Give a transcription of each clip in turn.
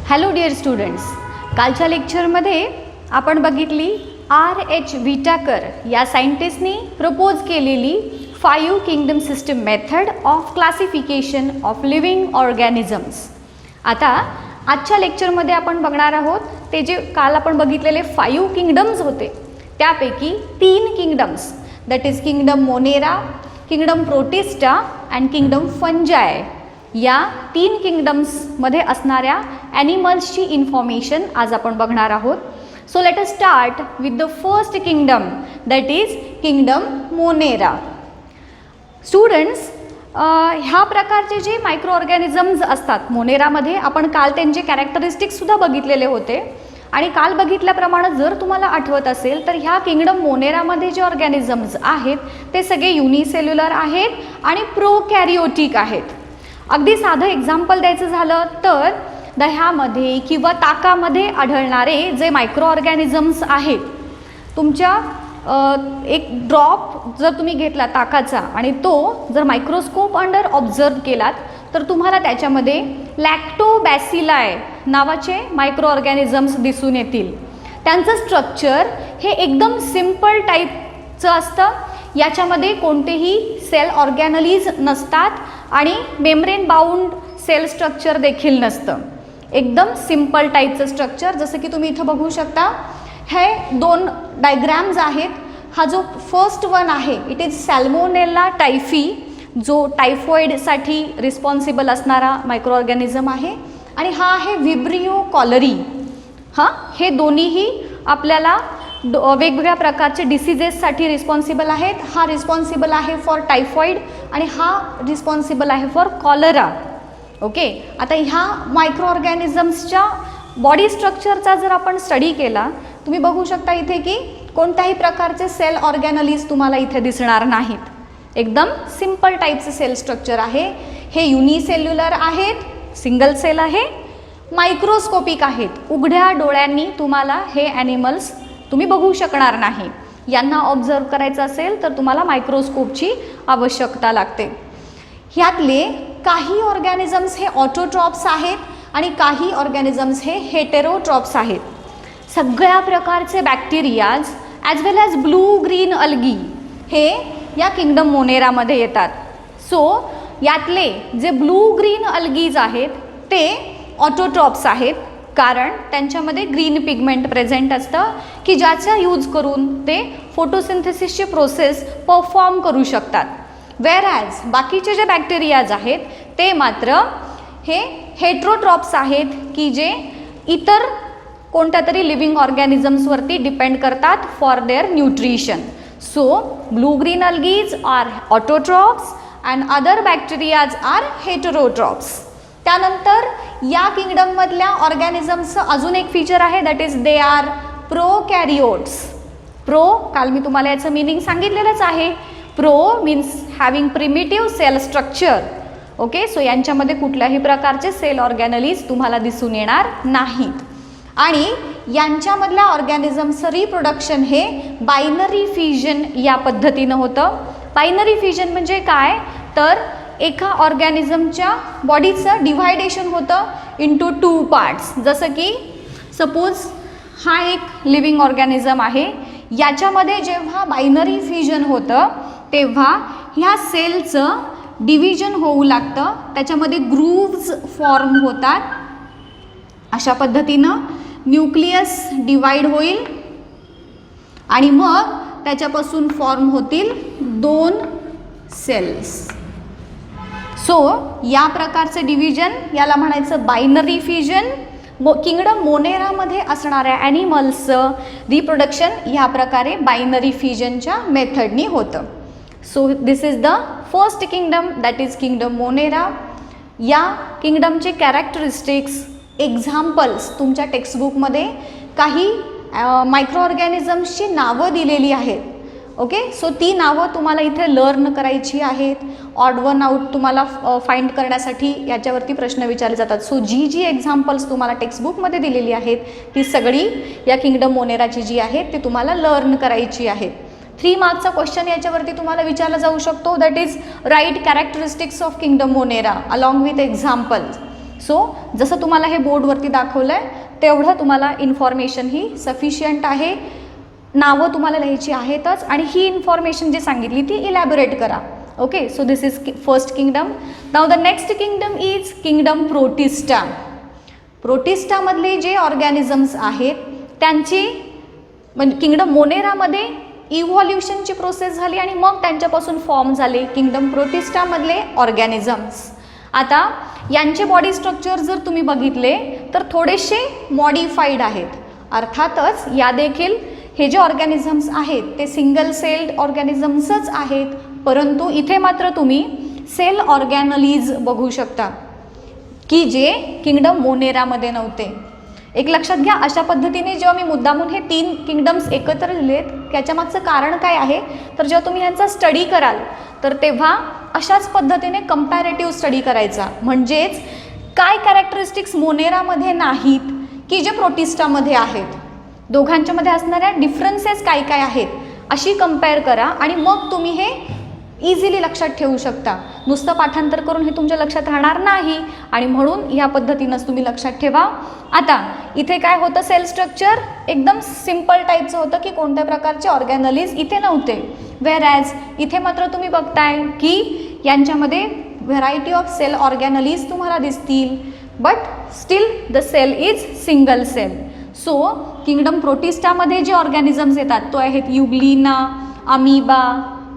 Hello dear students, कालच्या लेक्चरमध्ये आपण बघितली R.H. विटाकर या सायंटिस्टनी प्रपोज केलेली 5 kingdom system method of classification of living organisms. आता आजच्या लेक्चरमध्ये आपण बघणार आहोत ते जे काल आपण बघितलेले 5 किंगडम्स होते त्यापैकी 3 kingdoms, that is kingdom Monera, kingdom protista and kingdom फंजाय. या 3 किंगडम्समध्ये असणाऱ्या ॲनिमल्सची इन्फॉर्मेशन आज आपण बघणार आहोत. So let us start with the first kingdom, that is kingdom Monera. Students, ह्या प्रकारचे जे मायक्रो ऑर्गॅनिझम्स असतात मोनेरामध्ये, आपण काल त्यांचे कॅरेक्टरिस्टिक्ससुद्धा बघितलेले होते. आणि काल बघितल्याप्रमाणे जर तुम्हाला आठवत असेल तर ह्या किंगडम मोनेरामध्ये जे ऑर्गॅनिझम्स आहेत ते सगळे युनिसेल्युलर आहेत आणि प्रोकॅरियोटिक आहेत. अगदी साधं एक्झाम्पल द्यायचं झालं तर दह्यामध्ये किंवा ताकामध्ये आढळणारे जे मायक्रो ऑर्गॅनिझम्स आहेत, तुमच्या एक ड्रॉप जर तुम्ही घेतला ताकाचा आणि तो जर मायक्रोस्कोप अंडर ऑब्झर्व केलात तर तुम्हाला त्याच्यामध्ये लॅक्टोबॅसिलाय नावाचे मायक्रो ऑर्गॅनिझम्स दिसून येतील. त्यांचं स्ट्रक्चर हे एकदम सिम्पल टाईपचं असतं. याच्यामध्ये कोणतेही सेल ऑर्गॅनलीज नसतात आणि मेम्ब्रेन बाउंड सेल स्ट्रक्चर देखील नसतं. एकदम सिम्पल टाईपचं स्ट्रक्चर, जसं की तुम्ही इथं बघू शकता. हे 2 डायग्रॅम्स आहेत. हा जो फर्स्ट वन आहे इट इज सॅल्मोनेला टायफी, जो टायफॉइडसाठी रिस्पॉन्सिबल असणारा मायक्रो ऑर्गॅनिझम आहे. आणि हा आहे व्हिब्रिओ कॉलरी. हे दोन्हीही आपल्याला वेगवेगळ्या प्रकारचे डिसीजेससाठी रिस्पॉन्सिबल आहेत. हा रिस्पॉन्सिबल आहे फॉर टायफॉइड आणि हा रिस्पॉन्सिबल आहे फॉर कॉलरा. ओके, आता ह्या मायक्रो ऑर्गॅनिझम्सच्या बॉडी स्ट्रक्चरचा जर आपण स्टडी केला, तुम्ही बघू शकता इथे की कोणत्याही प्रकारचे सेल ऑर्गॅनलीज तुम्हाला इथे दिसणार नाहीत. एकदम सिम्पल टाईपचं सेल स्ट्रक्चर आहे. हे युनिसेल्युलर आहेत, सिंगल सेल आहे, मायक्रोस्कोपिक आहेत. उघड्या डोळ्यांनी तुम्हाला हे ॲनिमल्स तुम्ही बघू शकणार नाही. यांना ऑब्झर्व करायचं असेल तर तुम्हाला मायक्रोस्कोपची आवश्यकता लागते. ह्यातले काही ऑर्गॅनिझम्स हे ऑटोट्रॉप्स आहेत आणि काही ऑर्गॅनिझम्स हे हेटेरोट्रॉप्स आहेत. सगळ्या प्रकारचे बॅक्टेरियाज ॲज वेल ॲज ब्लू ग्रीन अल्गी हे या किंगडम मोनेरामध्ये येतात. सो यातले जे ब्लू ग्रीन अल्गीज आहेत ते ऑटोट्रॉप्स आहेत, कारण त्यांच्यामध्ये ग्रीन पिगमेंट प्रेझेंट असतं की ज्याचा यूज करून ते फोटोसिंथेसिसची प्रोसेस परफॉर्म करू शकतात. वेअरॅज बाकीचे जे बॅक्टेरियाज आहेत ते मात्र हे हेट्रोट्रॉप्स आहेत की जे इतर कोणत्या तरी लिव्हिंग ऑर्गॅनिझम्सवरती डिपेंड करतात for their nutrition. So blue green algae are autotrophs and other bacterias are heterotrophs. त्यानंतर या किंगडममधल्या ऑर्गॅनिझम्सचं अजून एक फीचर आहे, that is they are prokaryotes. काल मी तुम्हाला याचं मिनिंग सांगितलेलंच आहे. Pro means having primitive cell structure. Okay, so यांच्यामध्ये कुठल्याही प्रकारचे सेल ऑर्गॅनलीज तुम्हाला दिसून येणार नाहीत. आणि यांच्यामधल्या ऑर्गॅनिझमचं रिप्रोडक्शन हे बायनरी फ्युजन या पद्धतीनं होतं. बायनरी फ्युजन म्हणजे काय तर एका ऑर्गॅनिझमच्या बॉडीचं डिव्हायडेशन होतं इंटू 2 पार्ट्स. जसं की सपोज हा एक लिव्हिंग ऑर्गॅनिझम आहे, याच्यामध्ये जेव्हा बायनरी फ्युजन होतं तेव्हा ह्या सेलचं डिव्हिजन होऊ लागतं, त्याच्यामध्ये ग्रूव्ज फॉर्म होतात. अशा पद्धतीनं न्यूक्लियस डिवाइड होईल आणि मग त्याच्यापासून फॉर्म होतील 2 सेल्स. सो या प्रकारचे डिव्हिजन याला म्हणायचं बायनरी फ्युजन. किंगडम मोनेरामध्ये असणाऱ्या ॲनिमल्सचं रिप्रोडक्शन ह्या प्रकारे बायनरी फ्युजनच्या मेथडनी होतं. So this is the first kingdom, that is kingdom Monera. या किंगडमचे कॅरेक्टरिस्टिक्स, एक्झाम्पल्स तुमच्या टेक्स्टबुकमध्ये काही मायक्रो ऑर्गॅनिझम्सची नावं दिलेली आहेत. ओके, सो ती नावं तुम्हाला इथे लर्न करायची आहेत. ऑड वन आउट तुम्हाला फाइंड करण्यासाठी याच्यावरती प्रश्न विचारले जातात. सो जी एक्झाम्पल्स तुम्हाला टेक्स्टबुकमध्ये दिलेली आहेत ती सगळी या किंगडम मोनेराची जी आहेत ती तुम्हाला लर्न करायची आहेत. 3 मार्क्सचा क्वेश्चन याच्यावरती तुम्हाला विचारला जाऊ शकतो, that is right characteristics of kingdom Monera along with examples. So जसं तुम्हाला हे बोर्डवरती दाखवलं आहे तेवढं तुम्हाला इन्फॉर्मेशन ही सफिशियंट आहे. नावं तुम्हाला लिहायची आहेतच आणि ही इन्फॉर्मेशन जी सांगितली ती इलॅबोरेट करा. Okay, so this is first kingdom. Now the next kingdom is kingdom protista. प्रोटिस्टामधले जे ऑर्गॅनिझम्स आहेत त्यांची म्हणजे किंगडम मोनेरामध्ये इव्हॉल्युशनची प्रोसेस झाली आणि मग त्यांच्यापासून फॉर्म झाले किंगडम प्रोटिस्टामधले ऑर्गॅनिझम्स. आता यांचे बॉडी स्ट्रक्चर जर तुम्ही बघितले तर थोडेसे मॉडिफाईड आहेत. अर्थातच या देखील हे जे ऑर्गॅनिझम्स आहेत ते सिंगल सेल्ड ऑर्गॅनिझम्सच आहेत, परंतु इथे मात्र तुम्ही सेल ऑर्गॅनलीज बघू शकता की जे किंगडम मोनेरामध्ये नव्हते. एक लक्षात घ्या, अशा पद्धतीने जेव्हा मी मुद्दामून हे 3 किंगडम्स एकत्र लिहिलेत त्याच्या मागचं कारण काय आहे तर जेव्हा तुम्ही ह्यांचा स्टडी कराल तर तेव्हा अशाच पद्धतीने कंपॅरेटिव्ह स्टडी करायचा. म्हणजेच काय कॅरेक्टरिस्टिक्स मोनेरामध्ये नाहीत की जे प्रोटिस्टामध्ये आहेत, दोघांच्यामध्ये असणाऱ्या डिफरन्सेस काय काय आहेत अशी कंपेअर करा आणि मग तुम्ही हे इझिली लक्षात ठेवू शकता. नुसतं पाठांतर करून हे तुमच्या लक्षात राहणार नाही आणि म्हणून ह्या पद्धतीनंच तुम्ही लक्षात ठेवा. आता इथे काय होतं, सेल स्ट्रक्चर एकदम सिम्पल टाईपचं होतं की कोणत्या प्रकारचे ऑर्गॅनलीज इथे नव्हते. व्हेरॅज इथे मात्र तुम्ही बघताय की यांच्यामध्ये व्हरायटी ऑफ सेल ऑर्गॅनलीज तुम्हाला दिसतील, but still the cell is single cell. So kingdom प्रोटिस्टामध्ये जे ऑर्गॅनिझम्स येतात तो आहेत युग्लिना, अमिबा,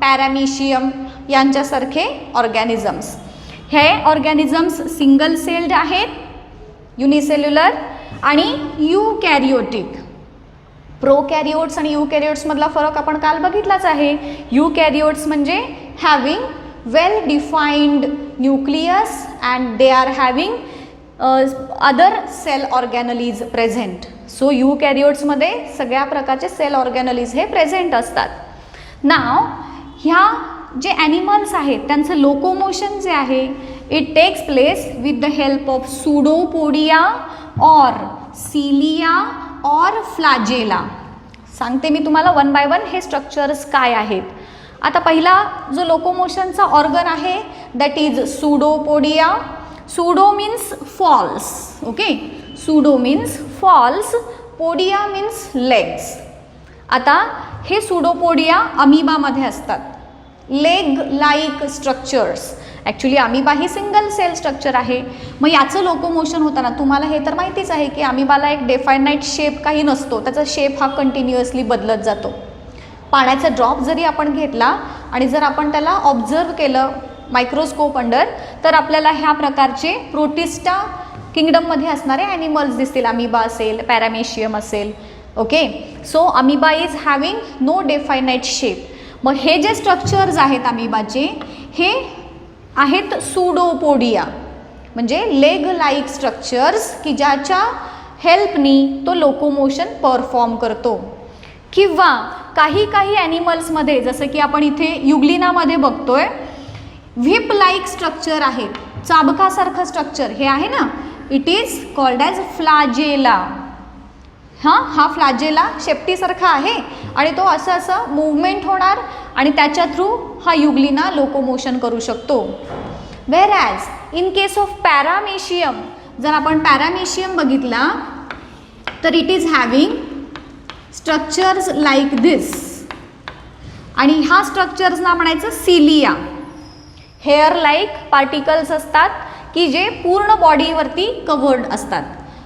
पॅरामेशियम यांच्यासारखे ऑर्गॅनिझम्स. हे ऑर्गॅनिझम्स सिंगल सेल्ड आहेत, युनिसेल्युलर आणि युकॅरियोटिक. प्रोकॅरियोट्स आणि युकॅरियोट्समधला फरक आपण काल बघितलाच आहे. युकॅरियोट्स म्हणजे having well defined nucleus and they are having other cell organelles present. So युकॅरियोट्समध्ये सगळ्या प्रकारचे सेल ऑर्गॅनलीज हे प्रेझेंट असतात. नाव ह्या जे ॲनिमल्स आहेत त्यांचं लोकोमोशन जे आहे it takes place with the help of pseudopodia or cilia or flagella. सांगते मी तुम्हाला वन बाय वन हे स्ट्रक्चर्स काय आहेत. आता पहिला जो लोकोमोशनचा ऑर्गन आहे that is pseudopodia. Pseudo means false. Okay, pseudo means false, podia means legs. आता हे सुडोपोडिया अमिबामध्ये असतात. Leg like structures. Actually amoeba ही सिंगल सेल स्ट्रक्चर आहे. मग याचं लोकोमोशन होताना तुम्हाला हे तर माहितीच आहे की अमिबाला एक डेफायनाईट शेप काही नसतो, त्याचा शेप हा कंटिन्युअसली बदलत जातो. पाण्याचा ड्रॉप जरी आपण घेतला आणि जर आपण त्याला ऑब्झर्व केलं मायक्रोस्कोप अंडर तर आपल्याला ह्या प्रकारचे प्रोटिस्टा किंगडममध्ये असणारे ॲनिमल्स दिसतील. अमिबा असेल, पॅरामेशियम असेल. Okay, so amoeba is having no definite shape. मग हे जे स्ट्रक्चर्स आहेत अमिबाचे हे आहेत सुडोपोडिया म्हणजे लेग लाईक स्ट्रक्चर्स की ज्याच्या हेल्पनी तो लोकोमोशन परफॉर्म करतो. किंवा काही ॲनिमल्समध्ये जसं की आपण इथे युग्लिनामध्ये बघतोय व्हिप लाईक स्ट्रक्चर आहे, चाबकासारखं स्ट्रक्चर हे आहे ना, इट इज कॉल्ड ॲज फ्लॅजेला. हा फ्लॅजेला शेपटीसारखा आहे आणि तो असं मूवमेंट होणार आणि त्याच्या थ्रू हा युग्लिना लोकोमोशन करू शकतो. Whereas in case of paramecium जर आपण पॅरामेशियम बघितला तर it is having structures like this आणि ह्या स्ट्रक्चर्सना म्हणायचं सिलिया. हेअर लाईक पार्टिकल्स असतात की जे पूर्ण बॉडीवरती कवर्ड असतात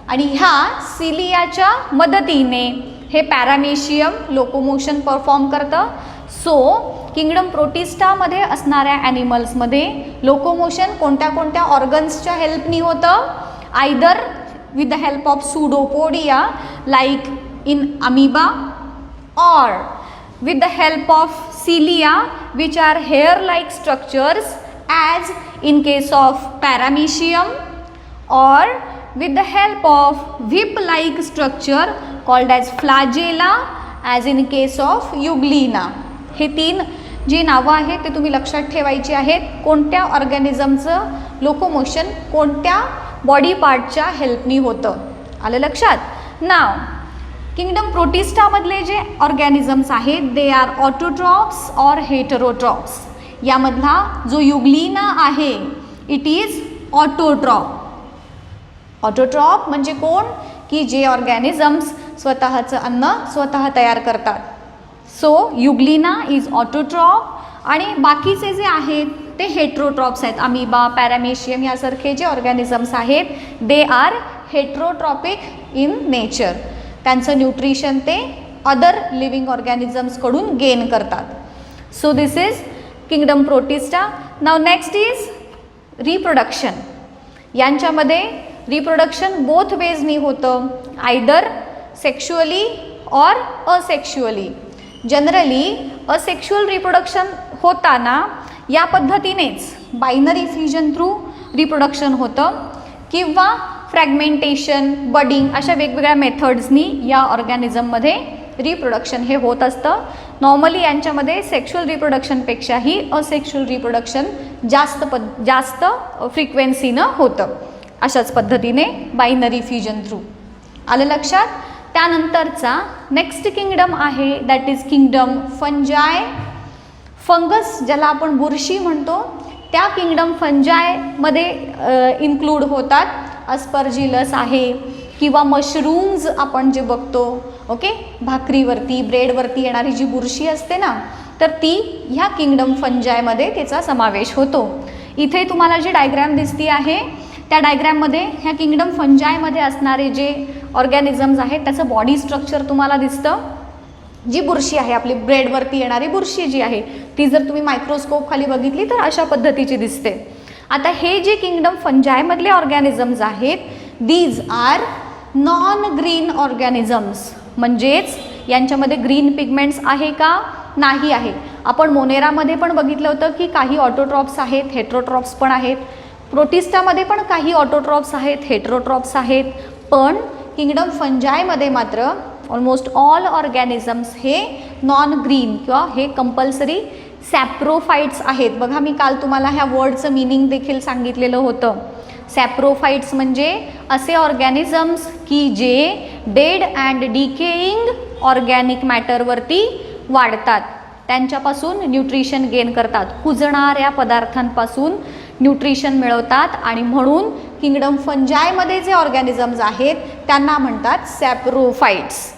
आणि ह्या सिलियाच्या मदतीने हे पॅरामेशियम लोकोमोशन परफॉर्म करतं. सो किंगडम प्रोटिस्टामध्ये असणाऱ्या ॲनिमल्समध्ये लोकोमोशन कोणत्या ऑर्गन्सच्या हेल्पनी होतं. Either with the help of pseudopodia like in amoeba or with the help of cilia which are hair like structures as in case of paramecium or with the help of whip like structure called as flagella as in case of euglena. हे 3 जी नावं आहेत ते तुम्ही लक्षात ठेवायची आहेत. कोणत्या ऑर्गॅनिझमचं locomotion कोणत्या बॉडी पार्टच्या हेल्पनी होतं. आलं लक्षात. नाव किंगडम प्रोटिस्टामधले जे ऑर्गॅनिझम्स आहेत दे आर ऑटोट्रॉप्स और हेटरोट्रॉप्स. यामधला जो युग्लिना आहे इट इज ऑटोट्रॉप. ऑटोट्रॉप म्हणजे कोण, की जे ऑर्गॅनिझम्स स्वतःचं अन्न स्वतः तयार करतात. सो युग्लिना इज ऑटोट्रॉप आणि बाकीचे जे आहेत ते हेट्रोट्रॉप्स आहेत. अमिबा, पॅरामेशियम यासारखे जे ऑर्गॅनिझम्स आहेत they R heterotrophic in nature. त्यांचं न्यूट्रिशन ते अदर लिव्हिंग ऑर्गॅनिझम्सकडून गेन करतात. So this is kingdom protista. Now next is reproduction. यांच्यामध्ये रिप्रोडक्शन बोथ वेजनी होतं, आयदर सेक्शुअली और असेक्शुअली. जनरली असेक्शुअल रिप्रोडक्शन होताना या पद्धतीनेच बायनरी फ्युजन थ्रू रिप्रोडक्शन होतं किंवा फ्रॅगमेंटेशन, बडिंग अशा वेगवेगळ्या मेथड्सनी या ऑर्गॅनिझममध्ये रिप्रोडक्शन हे होत असतं. नॉर्मली यांच्यामध्ये सेक्शुअल रिप्रोडक्शनपेक्षाही असेक्शुअल रिप्रोडक्शन जास्त फ्रिक्वेन्सीनं होतं. अशाच पद्धतीने बायनरी फ्युजन थ्रू. आलं लक्षात. त्यानंतरचा नेक्स्ट किंगडम आहे दॅट इज किंगडम फंजाय. फंगस ज्याला आपण बुरशी म्हणतो त्या किंगडम फंजायमध्ये इन्क्लूड होतात. अस्परजिलस आहे किंवा मशरूम्स आपण जे बघतो, ओके, भाकरीवरती ब्रेडवरती येणारी जी बुरशी असते ना, तर ती ह्या किंगडम फंजायमध्ये त्याचा समावेश होतो. इथे तुम्हाला जी डायग्रॅम दिसती आहे त्या डायग्रॅममध्ये ह्या किंगडम फंजायमध्ये असणारे जे ऑर्गॅनिझम्स आहेत त्याचं बॉडी स्ट्रक्चर तुम्हाला दिसतं. जी बुरशी आहे आपली ब्रेडवरती येणारी बुरशी जी आहे ती जर तुम्ही मायक्रोस्कोप खाली बघितली तर अशा पद्धतीची दिसते. आता हे जे किंगडम फंजायमधले ऑर्गॅनिझम्स आहेत these are non green organisms. म्हणजेच यांच्यामध्ये ग्रीन पिगमेंट्स आहे का, नाही आहे. आपण मोनेरामध्ये पण बघितलं होतं की काही ऑटोट्रॉप्स आहेत, हेट्रोट्रॉप्स पण आहेत. प्रोटिस्टामध्ये पण काही ऑटोट्रॉप्स आहेत, हेट्रोट्रॉप्स आहेत. पण किंगडम फंजायमध्ये मात्र ऑलमोस्ट ऑल ऑर्गॅनिझम्स हे नॉन ग्रीन किंवा हे कंपल्सरी सॅप्रोफाइट्स आहेत. बघा मी काल तुम्हाला ह्या वर्डचं मीनिंग देखील सांगितलेलं होतं. सॅप्रोफाइट्स म्हणजे असे ऑर्गॅनिझम्स की जे डेड अँड डिकेइंग ऑर्गॅनिक मॅटरवरती वाढतात, त्यांच्यापासून न्यूट्रिशन गेन करतात, कुजणाऱ्या पदार्थांपासून न्यूट्रिशन मिळवतात आणि म्हणून किंगडम फंजायमध्ये जे ऑर्गॅनिझम्स आहेत त्यांना म्हणतात सॅप्रोफाइट्स.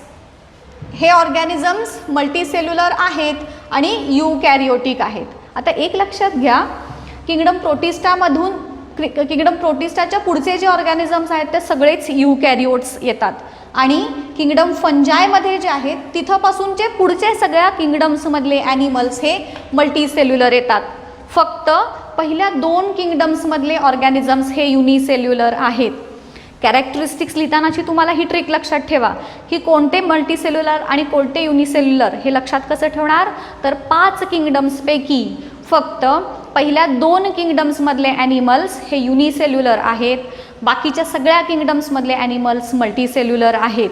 हे ऑर्गॅनिझम्स मल्टीसेल्युलर आहेत आणि युकॅरियोटिक आहेत. आता एक लक्षात घ्या, किंगडम प्रोटिस्टाच्या पुढचे जे ऑर्गॅनिझम्स आहेत ते सगळेच युकॅरियोट्स येतात आणि किंगडम फंजायमध्ये जे आहेत तिथंपासूनचे पुढचे सगळ्या किंगडम्समधले ॲनिमल्स हे मल्टीसेल्युलर येतात. फक्त पहिल्या 2 किंगडम्समधले ऑर्गॅनिझम्स हे युनिसेल्युलर आहेत. कॅरेक्टरिस्टिक्स लिहितानाची तुम्हाला ही ट्रिक लक्षात ठेवा की कोणते मल्टीसेल्युलर आणि कोणते युनिसेल्युलर हे लक्षात कसं ठेवणार, तर 5 किंगडम्सपैकी फक्त पहिल्या 2 किंगडम्समधले ॲनिमल्स हे युनिसेल्युलर आहेत, बाकीच्या सगळ्या किंगडम्समधले ॲनिमल्स मल्टीसेल्युलर आहेत.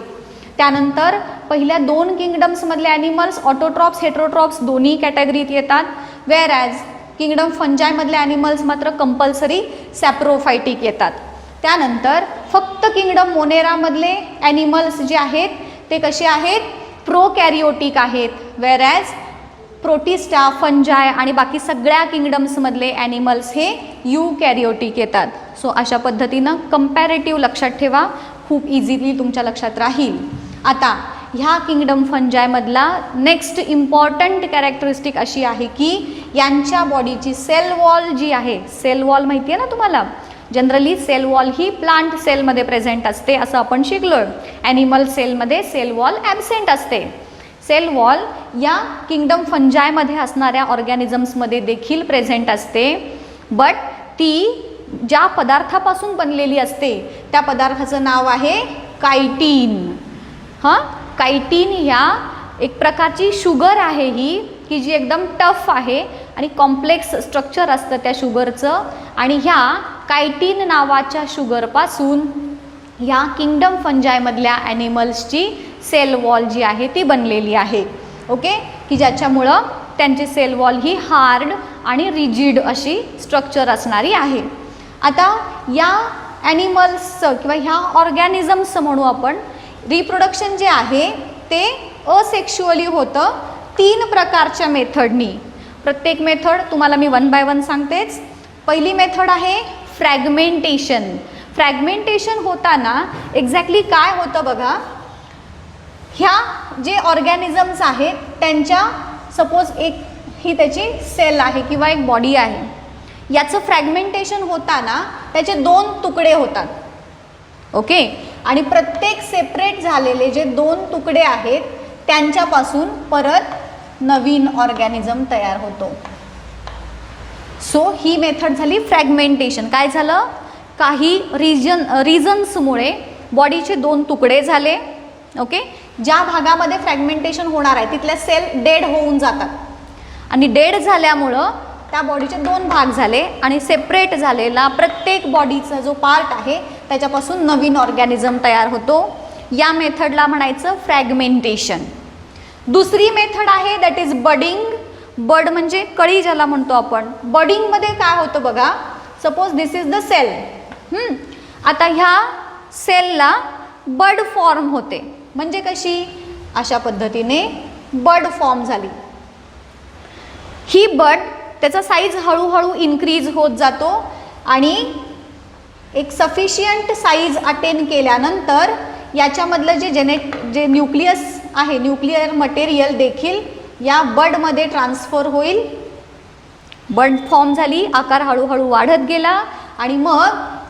त्यानंतर पहिल्या 2 किंगडम्समधले ॲनिमल्स ऑटोट्रॉप्स, हेट्रोट्रॉप्स दोन्ही कॅटेगरीत येतात. वेअर ॲज किंगडम फंजायमधले ॲनिमल्स मात्र कंपल्सरी सॅप्रोफायटिक येतात. त्यानंतर फक्त किंगडम मोनेरामधले ॲनिमल्स जे आहेत ते कसे आहेत, प्रोकॅरियोटिक आहेत. वेअर ॲज प्रोटिस्टा, फंजाय आणि बाकी सगळ्या किंगडम्समधले ॲनिमल्स हे युकॅरियोटिक येतात. सो अशा पद्धतीनं कंपॅरेटिव्ह लक्षात ठेवा, खूप इझिली तुमच्या लक्षात राहील. आता ह्या किंगडम फंजायमधला नेक्स्ट इम्पॉर्टंट कॅरेक्टरिस्टिक अशी आहे की यांच्या बॉडीची सेल वॉल जी आहे, सेल वॉल माहिती आहे ना तुम्हाला, जनरली सेल वॉल ही प्लांट सेलमध्ये प्रेझेंट असते असं आपण शिकलो आहे. ॲनिमल सेलमध्ये सेल वॉल ॲबसेंट असते. सेल वॉल या किंगडम फंजायमध्ये असणाऱ्या ऑर्गॅनिझम्समध्ये देखील प्रेझेंट असते, बट ती ज्या पदार्थापासून बनलेली असते त्या पदार्थाचं नाव आहे कायटीन. कायटीन ह्या एक प्रकारची शुगर आहे ही की जी एकदम टफ आहे आणि कॉम्प्लेक्स स्ट्रक्चर असतं त्या शुगरचं आणि ह्या कायटीन नावाच्या शुगरपासून ह्या किंगडम फंजायमधल्या ॲनिमल्सची सेल वॉल जी आहे ती बनलेली आहे. ओके, की ज्याच्यामुळं त्यांची सेल वॉल ही हार्ड आणि रिजिड अशी स्ट्रक्चर असणारी आहे. आता या ॲनिमल्सचं किंवा ह्या ऑर्गॅनिझम्सचं म्हणू आपण, रिप्रोडक्शन जे आहे ते असेक्शुअली होतं 3 प्रकारच्या मेथडनी. प्रत्येक मेथड तुम्हाला मी 1 बाय 1 सांगतेच. पहिली मेथड आहे फ्रॅगमेंटेशन. फ्रॅगमेंटेशन होताना एक्झॅक्टली काय होतं बघा, ह्या जे ऑर्गॅनिझम्स आहेत त्यांच्या सपोज एक ही त्याची सेल आहे किंवा एक बॉडी आहे, याचं फ्रॅगमेंटेशन होताना त्याचे 2 तुकडे होतात. ओके, आणि प्रत्येक सेपरेट झालेले जे 2 तुकडे आहेत त्यांच्यापासून परत नवीन ऑर्गॅनिझम तयार होतो. सो ही मेथड झाली फ्रॅगमेंटेशन. काय झालं, काही रिझन्समुळे बॉडीचे 2 तुकडे झाले. ओके, ज्या भागामध्ये फ्रॅगमेंटेशन होणार आहे तिथल्या सेल डेड होऊन जातात आणि डेड झाल्यामुळं त्या बॉडीचे 2 भाग झाले आणि सेपरेट झालेला प्रत्येक बॉडीचा जो पार्ट आहे त्याच्यापासून नवीन ऑर्गॅनिझम तयार होतो. या मेथडला म्हणायचं फ्रॅगमेंटेशन. दुसरी मेथड आहे दॅट इज बडिंग. बड म्हणजे कळी ज्याला म्हणतो आपण. बडिंगमध्ये काय होतं बघा, suppose this is the cell. आता ह्या सेलला बड फॉर्म होते. म्हणजे कशी, अशा पद्धतीने बड फॉर्म झाली. ही बड त्याचा साईज हळूहळू इन्क्रीज होत जातो आणि एक सफिशियंट साईज अटेन केल्यानंतर याच्यामधलं जे न्यूक्लियस आहे, न्यूक्लिअर मटेरियल देखील या बडमध्ये ट्रान्सफर होईल. बड फॉर्म झाली, आकार हळूहळू वाढत गेला आणि मग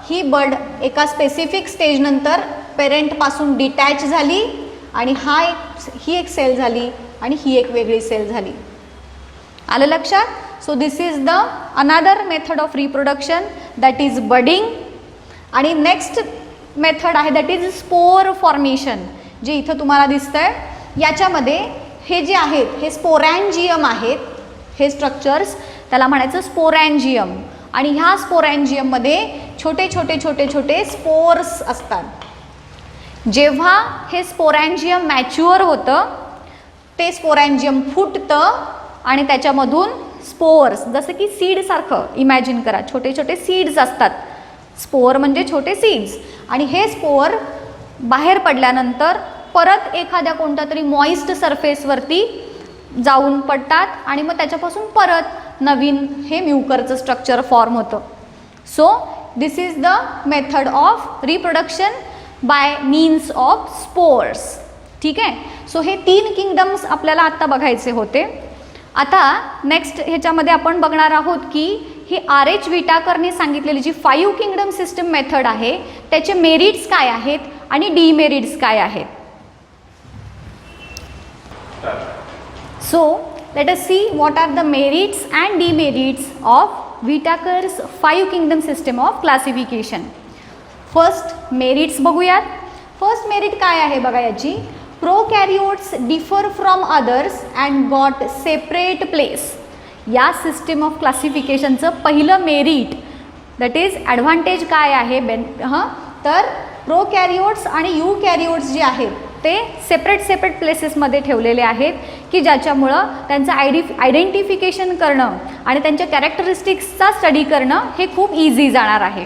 ही बड एका स्पेसिफिक स्टेजनंतर पेरेंटपासून डिटॅच झाली आणि ही एक सेल झाली आणि ही एक वेगळी सेल झाली. आलं लक्षात? So this is the another method of reproduction that is budding. आणि नेक्स्ट मेथड आहे दॅट इज स्पोर फॉर्मेशन, जे इथं तुम्हाला दिसतंय. याच्यामध्ये हे जे आहेत हे स्पोरॅन्जियम आहेत, हे स्ट्रक्चर्स त्याला म्हणायचं स्पोरॅन्जियम. आणि ह्या स्पोरॅन्जियममध्ये छोटे छोटे छोटे छोटे स्पोर्स असतात. जेव्हा हे स्पोरॅन्जियम मॅच्युअर होतं ते स्पोरॅन्जियम फुटतं आणि त्याच्यामधून स्पोर्स, जसं की सीडसारखं इमॅजिन करा, छोटे छोटे सीड्स असतात. स्पोर म्हणजे छोटे सीड्स. आणि हे स्पोर बाहेर पडल्यानंतर परत एखाद्या कोणत्या तरी मॉइस्ट सरफेसवरती जाऊन पडतात आणि मग त्याच्यापासून परत नवीन हे म्युकरचं स्ट्रक्चर फॉर्म होतं. So this is the method of reproduction by means of spores. ठीक आहे. सो हे 3 किंगडम्स आपल्याला आत्ता बघायचे होते. आता नेक्स्ट ह्याच्यामध्ये आपण बघणार आहोत की ही RH विटाकरने सांगितलेली जी 5 किंगडम सिस्टम मेथड आहे त्याचे मेरिट्स काय आहेत आणि डीमेरिट्स काय आहेत. So let us see what are the merits and demerits of Whittaker's 5 kingdom system of classification. First merits बघूयात. फर्स्ट मेरिट काय आहे बघा याची, prokaryotes differ from others and got separate place. या सिस्टम ऑफ क्लासिफिकेशनचं पहिलं मेरिट दॅट इज ॲडव्हान्टेज काय आहे तर प्रोकॅरियोट्स आणि यूकॅरियोट्स जे आहेत ते सेपरेट प्लेसेसमध्ये ठेवलेले आहेत की ज्याच्यामुळं त्यांचं आयडेंटिफिकेशन करणं आणि त्यांच्या कॅरेक्टरिस्टिक्सचा स्टडी करणं हे खूप इझी जाणार आहे.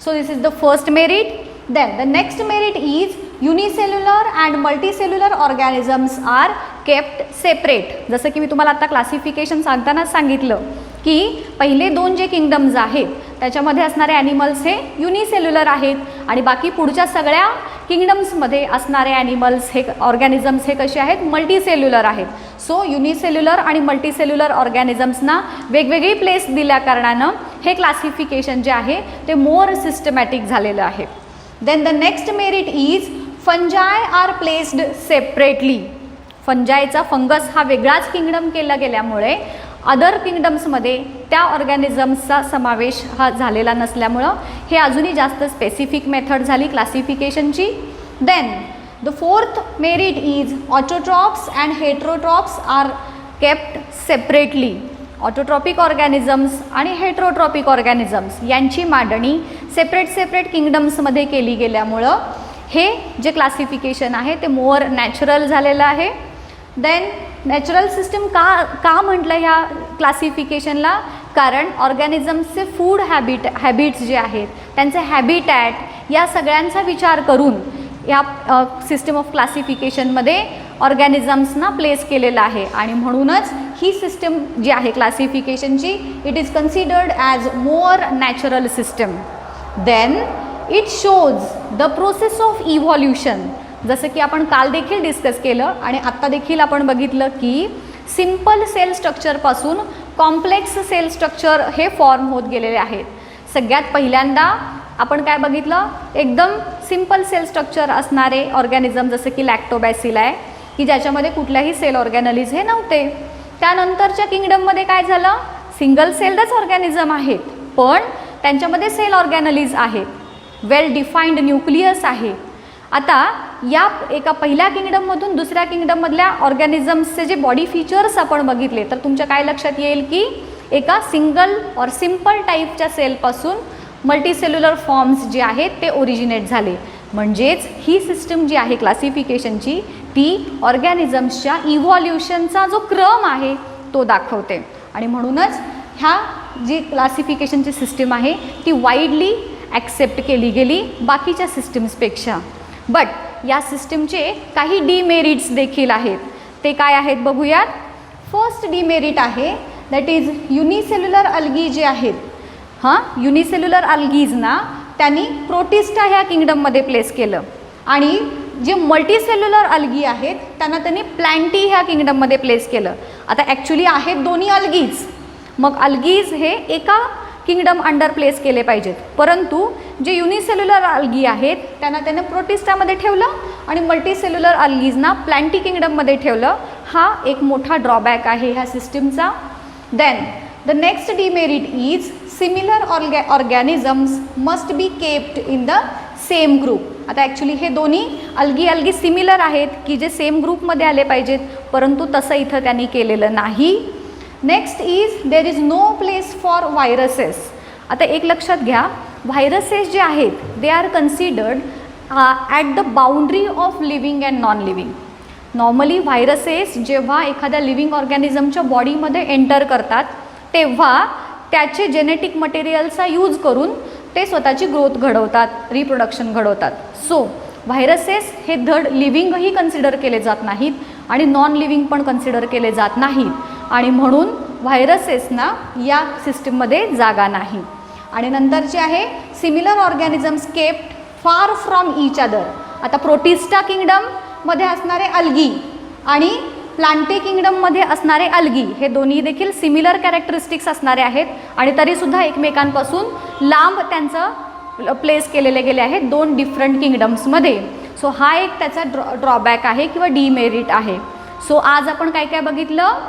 So this is the first merit. Then the next merit is unicellular and multicellular organisms are kept separate. जसं की मी तुम्हाला आता क्लासिफिकेशन सांगताना सांगितलं की पहिले 2 जे किंगडम्स आहेत त्याच्यामध्ये असणारे ॲनिमल्स हे युनिसेल्युलर आहेत आणि बाकी पुढच्या सगळ्या किंगडम्समध्ये असणारे ॲनिमल्स हे ऑर्गॅनिझम्स हे कसे आहेत, मल्टीसेल्युलर आहेत. सो युनिसेल्युलर आणि मल्टीसेल्युलर ऑर्गॅनिझम्सना वेगवेगळी प्लेस दिल्या कारणानं हे क्लासिफिकेशन जे आहे ते मोर सिस्टमॅटिक झालेलं आहे. Then the next merit is fungi are placed separately. फंजायचा फंगस हा वेगळाच किंगडम केला गेल्यामुळे अदर किंगडम्समध्ये त्या ऑर्गॅनिझम्सचा समावेश हा झालेला नसल्यामुळं हे अजूनही जास्त स्पेसिफिक मेथड झाली क्लासिफिकेशनची. Then the fourth merit is autotrophs and heterotrophs are kept separately. Autotrophic organisms आणि हेट्रोट्रॉपिक ऑर्गॅनिझम्स यांची मांडणी सेपरेट किंगडम्समध्ये केली गेल्यामुळं हे जे क्लासिफिकेशन आहे ते मोर नॅचरल झालेलं आहे. देन नॅचरल सिस्टम का म्हटलं ह्या क्लासिफिकेशनला, कारण ऑर्गॅनिझम्सचे फूड हॅबिट्स जे आहेत त्यांचे हॅबिटॅट या सगळ्यांचा विचार करून या सिस्टम ऑफ क्लासिफिकेशनमध्ये ऑर्गॅनिझम्सना प्लेस केलेलं आहे आणि म्हणूनच ही सिस्टम जी आहे क्लासिफिकेशनची it is considered as more natural system. Then it shows the process of evolution. जसं की आपण काल देखील डिस्कस केलं आणि आत्ता देखील आपण बघितलं की सिम्पल सेल स्ट्रक्चरपासून कॉम्प्लेक्स सेल स्ट्रक्चर हे फॉर्म होत गेलेले आहेत. सगळ्यात पहिल्यांदा आपण काय बघितलं, एकदम सिम्पल सेल स्ट्रक्चर असणारे ऑर्गॅनिझम जसं की लॅक्टोबॅसिलाय की ज्याच्यामध्ये कुठल्याही सेल ऑर्गॅनलिज हे नव्हते. त्यानंतरच्या किंगडममध्ये काय झालं, सिंगल सेल्डच ऑर्गॅनिझम आहेत पण त्यांच्यामध्ये सेल ऑर्गॅनलिज आहेत, वेल डिफाईन्ड न्यूक्लियस आहे. आता या एका पहिल्या किंगडममधून दुसऱ्या किंगडममधल्या ऑर्गॅनिझम्सचे जे बॉडी फीचर्स आपण बघितले तर तुमच्या काय लक्षात येईल की एका सिंगल और सिम्पल टाईपच्या सेलपासून मल्टीसेल्युलर फॉर्म्स जे आहेत ते ओरिजिनेट झाले. म्हणजेच ही सिस्टम जी आहे क्लासिफिकेशनची ती ऑर्गॅनिझम्सच्या इव्हॉल्युशनचा जो क्रम आहे तो दाखवते. आणि म्हणूनच ह्या जी क्लासिफिकेशनची सिस्टीम आहे ती वाईडली ॲक्सेप्ट केली गेली बाकीच्या सिस्टीम्सपेक्षा. बट या सिस्टीमचे काही डिमेरिट्स देखील आहेत. ते काय आहेत बघूयात. फर्स्ट डिमेरिट आहे दॅट इज युनिसेल्युलर अल्गी जे आहेत, युनिसेल्युलर अल्गीजना त्यांनी प्रोटिस्टा ह्या किंगडममध्ये प्लेस केलं आणि जे मल्टीसेल्युलर अल्गी आहेत त्यांना त्यांनी प्लॅन्टी ह्या किंगडममध्ये प्लेस केलं. आता ॲक्च्युली आहेत दोन्ही अल्गीज, मग अल्गीज हे एका किंगडम अंडर प्लेस केले पाहिजेत, परंतु जे युनिसेल्युलर अल्गी आहेत त्यांना त्यानं प्रोटिस्टामध्ये ठेवलं आणि मल्टीसेल्युलर अल्गीजना प्लॅन्टी किंगडममध्ये ठेवलं. हा एक मोठा ड्रॉबॅक आहे ह्या सिस्टीमचा. Then the next demerit is similar organisms must be kept in the same group. आता ॲक्च्युली हे दोन्ही अल्गी सिमिलर आहेत की जे सेम ग्रुपमध्ये आले पाहिजेत, परंतु तसं इथं त्यांनी केलेलं नाही. Next is there is no place for viruses. आता एक लक्षात घ्या, व्हायरसेस जे आहेत they are considered at the boundary of living and non living. Normally viruses जेव्हा एखाद्या लिव्हिंग ऑर्गॅनिझमच्या बॉडीमध्ये एंटर करतात तेव्हा त्याचे जेनेटिक मटेरियलचा यूज करून ते स्वतःची ग्रोथ घडवतात, रिप्रोडक्शन घडवतात. सो व्हायरसेस हे धड लिव्हिंगही कन्सिडर केले जात नाहीत आणि नॉन लिव्हिंग पण कन्सिडर केले जात नाहीत आणि म्हणून व्हायरसेसना या सिस्टीममध्ये जागा नाही. आणि नंतरचे आहे similar organisms kept far from each other. आता प्रोटिस्टा किंगडममध्ये असणारे अल्गी आणि प्लांटी किंगडममध्ये असणारे अल्गी हे दोन्ही देखील सिमिलर कॅरेक्टरिस्टिक्स असणारे आहेत आणि तरीसुद्धा एकमेकांपासून लांब त्यांचं प्लेस केलेले गेले आहेत दोन डिफरंट किंगडम्समध्ये. सो हा एक त्याचा ड्रॉबॅक आहे किंवा डिमेरिट आहे. सो आज आपण काय काय बघितलं,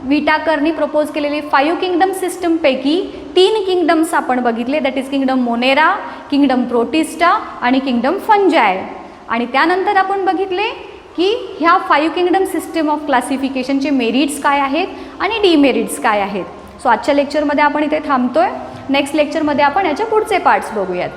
विटाकरनी प्रपोज केलेली 5 किंगडम सिस्टमपैकी 3 किंगडम्स आपण बघितले, that is kingdom Monera, kingdom protista आणि किंगडम फंजाय. आणि त्यानंतर आपण बघितले की ह्या 5 किंगडम सिस्टम ऑफ क्लासिफिकेशनचे मेरिट्स काय आहेत आणि डिमेरिट्स काय आहेत. सो आजच्या लेक्चरमध्ये आपण इथे थांबतोय. नेक्स्ट लेक्चरमध्ये आपण याच्या पुढचे पार्ट्स बघूयात.